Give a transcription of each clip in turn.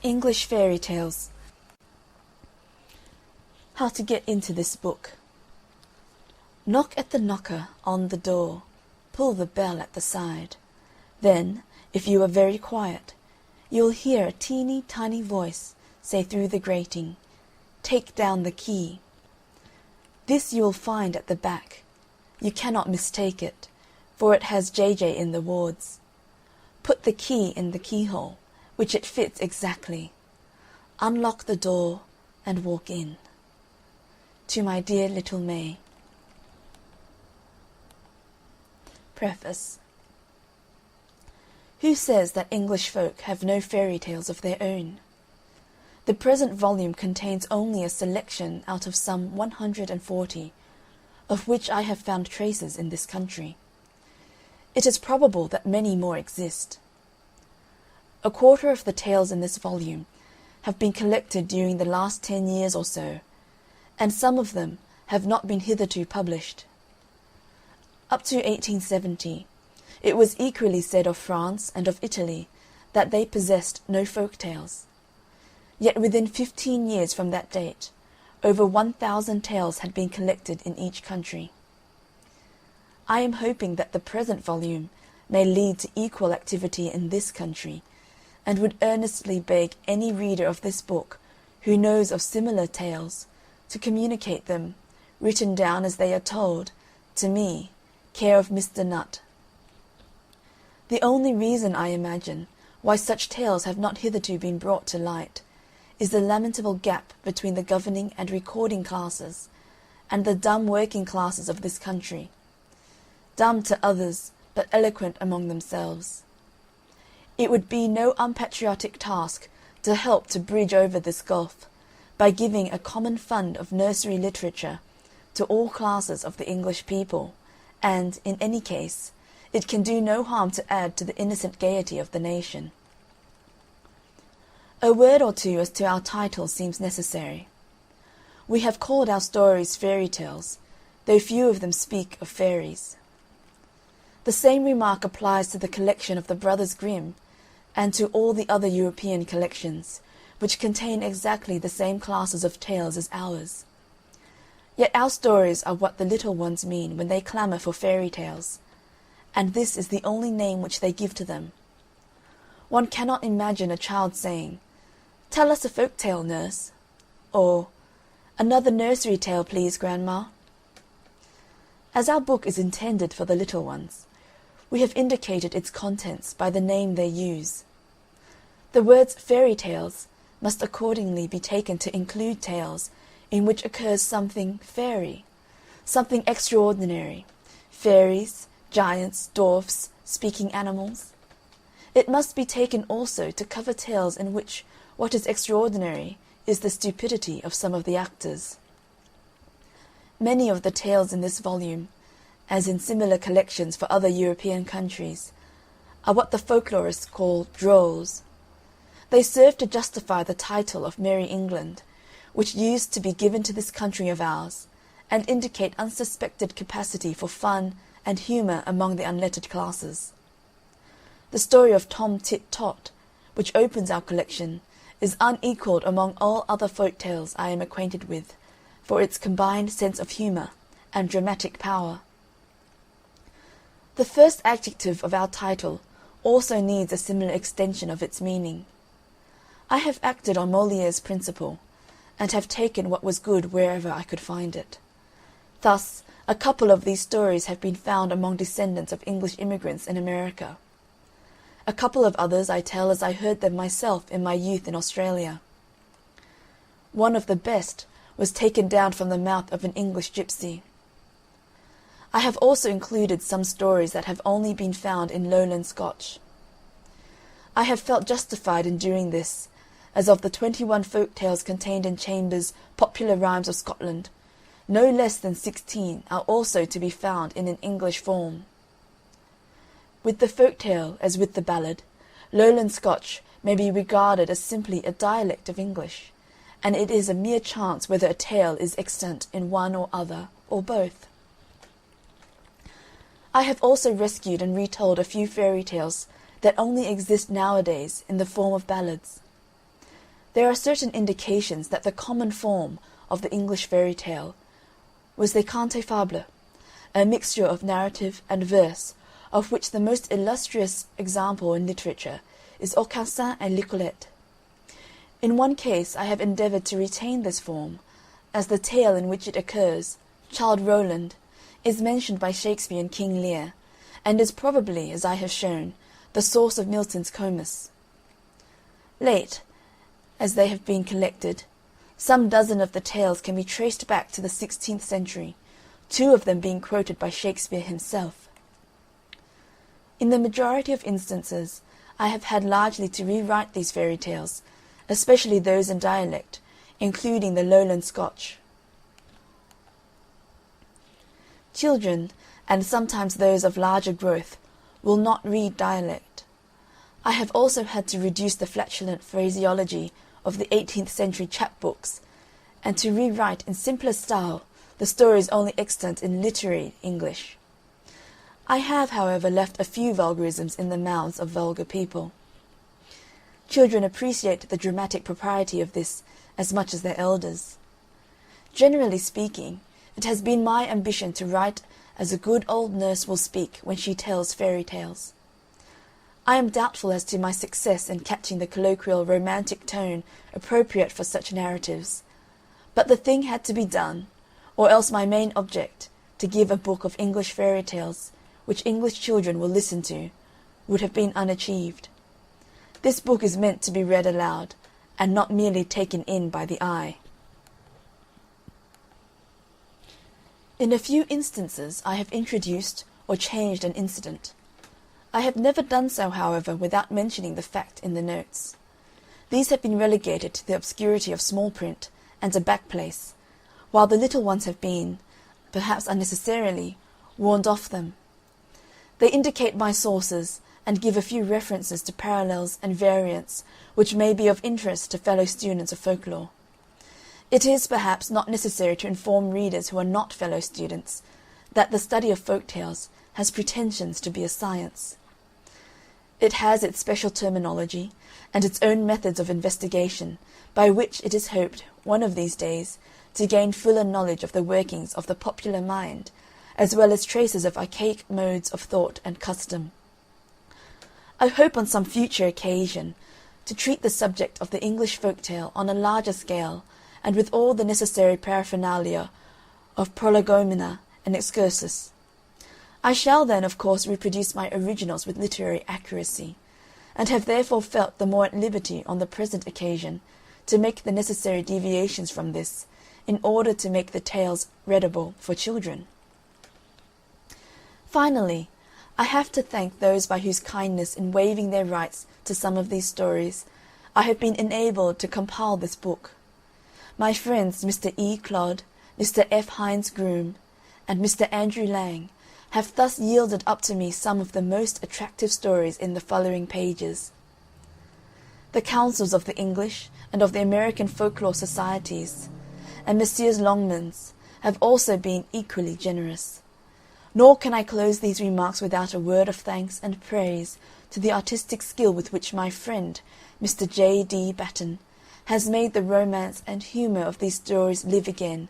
English Fairy Tales. How to get into this book. Knock at the knocker on the door, pull the bell at the side. Then, if you are very quiet, you'll hear a teeny tiny voice say through the grating, "Take down the key." This you will find at the back. You cannot mistake it, for it has JJ in the wards. Put the key in the keyhole, which it fits exactly. Unlock the door and walk in. To my dear little May. Preface. Who says that English folk have no fairy tales of their own? The present volume contains only a selection out of some 140, of which I have found traces in this country. It is probable that many more exist. A quarter of the tales in this volume have been collected during the last 10 years or so, and some of them have not been hitherto published. Up to 1870, it was equally said of France and of Italy that they possessed no folk tales. Yet within 15 years from that date, over 1,000 tales had been collected in each country. I am hoping that the present volume may lead to equal activity in this country, and would earnestly beg any reader of this book who knows of similar tales to communicate them, written down as they are told, to me, care of Mr. Nutt. The only reason, I imagine, why such tales have not hitherto been brought to light is the lamentable gap between the governing and recording classes and the dumb working classes of this country, dumb to others but eloquent among themselves. It would be no unpatriotic task to help to bridge over this gulf by giving a common fund of nursery literature to all classes of the English people, and, in any case, it can do no harm to add to the innocent gaiety of the nation. A word or two as to our title seems necessary. We have called our stories fairy tales, though few of them speak of fairies. The same remark applies to the collection of the Brothers Grimm, and to all the other European collections, which contain exactly the same classes of tales as ours. Yet our stories are what the little ones mean when they clamour for fairy tales, and this is the only name which they give to them. One cannot imagine a child saying, "Tell us a folk tale, nurse," or "Another nursery tale, please, grandma." As our book is intended for the little ones, we have indicated its contents by the name they use. The words fairy tales must accordingly be taken to include tales in which occurs something fairy, something extraordinary, fairies, giants, dwarfs, speaking animals. It must be taken also to cover tales in which what is extraordinary is the stupidity of some of the actors. Many of the tales in this volume, as in similar collections for other European countries, are what the folklorists call drolls. They serve to justify the title of Merry England, which used to be given to this country of ours, and indicate unsuspected capacity for fun and humour among the unlettered classes. The story of Tom Tit Tot, which opens our collection, is unequalled among all other folk tales I am acquainted with, for its combined sense of humour and dramatic power. The first adjective of our title also needs a similar extension of its meaning. I have acted on Molière's principle, and have taken what was good wherever I could find it. Thus, a couple of these stories have been found among descendants of English immigrants in America. A couple of others I tell as I heard them myself in my youth in Australia. One of the best was taken down from the mouth of an English gypsy. I have also included some stories that have only been found in Lowland Scotch. I have felt justified in doing this, as of the 21 folk tales contained in Chambers' Popular Rhymes of Scotland, no less than 16 are also to be found in an English form. With the folk tale, as with the ballad, Lowland Scotch may be regarded as simply a dialect of English, and it is a mere chance whether a tale is extant in one or other, or both. I have also rescued and retold a few fairy tales that only exist nowadays in the form of ballads. There are certain indications that the common form of the English fairy tale was the conte fable, a mixture of narrative and verse, of which the most illustrious example in literature is Aucassin and Nicolette. In one case I have endeavoured to retain this form, as the tale in which it occurs, Childe Roland, is mentioned by Shakespeare in King Lear, and is probably, as I have shown, the source of Milton's Comus. Late, as they have been collected, some dozen of the tales can be traced back to the 16th century, 2 of them being quoted by Shakespeare himself. In the majority of instances, I have had largely to rewrite these fairy tales, especially those in dialect, including the Lowland Scotch. Children, and sometimes those of larger growth, will not read dialect. I have also had to reduce the flatulent phraseology of the 18th century chapbooks, and to rewrite in simpler style the stories only extant in literary English. I have, however, left a few vulgarisms in the mouths of vulgar people. Children appreciate the dramatic propriety of this as much as their elders. Generally speaking, it has been my ambition to write as a good old nurse will speak when she tells fairy tales. I am doubtful as to my success in catching the colloquial romantic tone appropriate for such narratives, but the thing had to be done, or else my main object, to give a book of English fairy tales, which English children will listen to, would have been unachieved. This book is meant to be read aloud, and not merely taken in by the eye. In a few instances I have introduced or changed an incident. I have never done so, however, without mentioning the fact in the notes. These have been relegated to the obscurity of small print and a back place, while the little ones have been, perhaps unnecessarily, warned off them. They indicate my sources, and give a few references to parallels and variants which may be of interest to fellow students of folklore. It is, perhaps, not necessary to inform readers who are not fellow students that the study of folk tales has pretensions to be a science. It has its special terminology and its own methods of investigation, by which it is hoped, one of these days, to gain fuller knowledge of the workings of the popular mind, as well as traces of archaic modes of thought and custom. I hope on some future occasion to treat the subject of the English folk tale on a larger scale, and with all the necessary paraphernalia of prolegomena and excursus. I shall then, of course, reproduce my originals with literary accuracy, and have therefore felt the more at liberty on the present occasion to make the necessary deviations from this, in order to make the tales readable for children. Finally, I have to thank those by whose kindness in waiving their rights to some of these stories, I have been enabled to compile this book. My friends Mr. E. Clodd, Mr. F. Hines Groom, and Mr. Andrew Lang have thus yielded up to me some of the most attractive stories in the following pages. The councils of the English and of the American folklore societies, and Messrs. Longmans, have also been equally generous. Nor can I close these remarks without a word of thanks and praise to the artistic skill with which my friend, Mr. J. D. Batten, has made the romance and humour of these stories live again,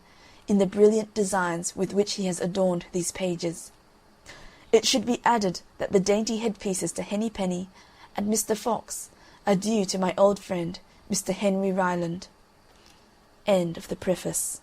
in the brilliant designs with which he has adorned these pages. It should be added that the dainty headpieces to Henny Penny and Mr. Fox are due to my old friend, Mr. Henry Ryland. End of the preface.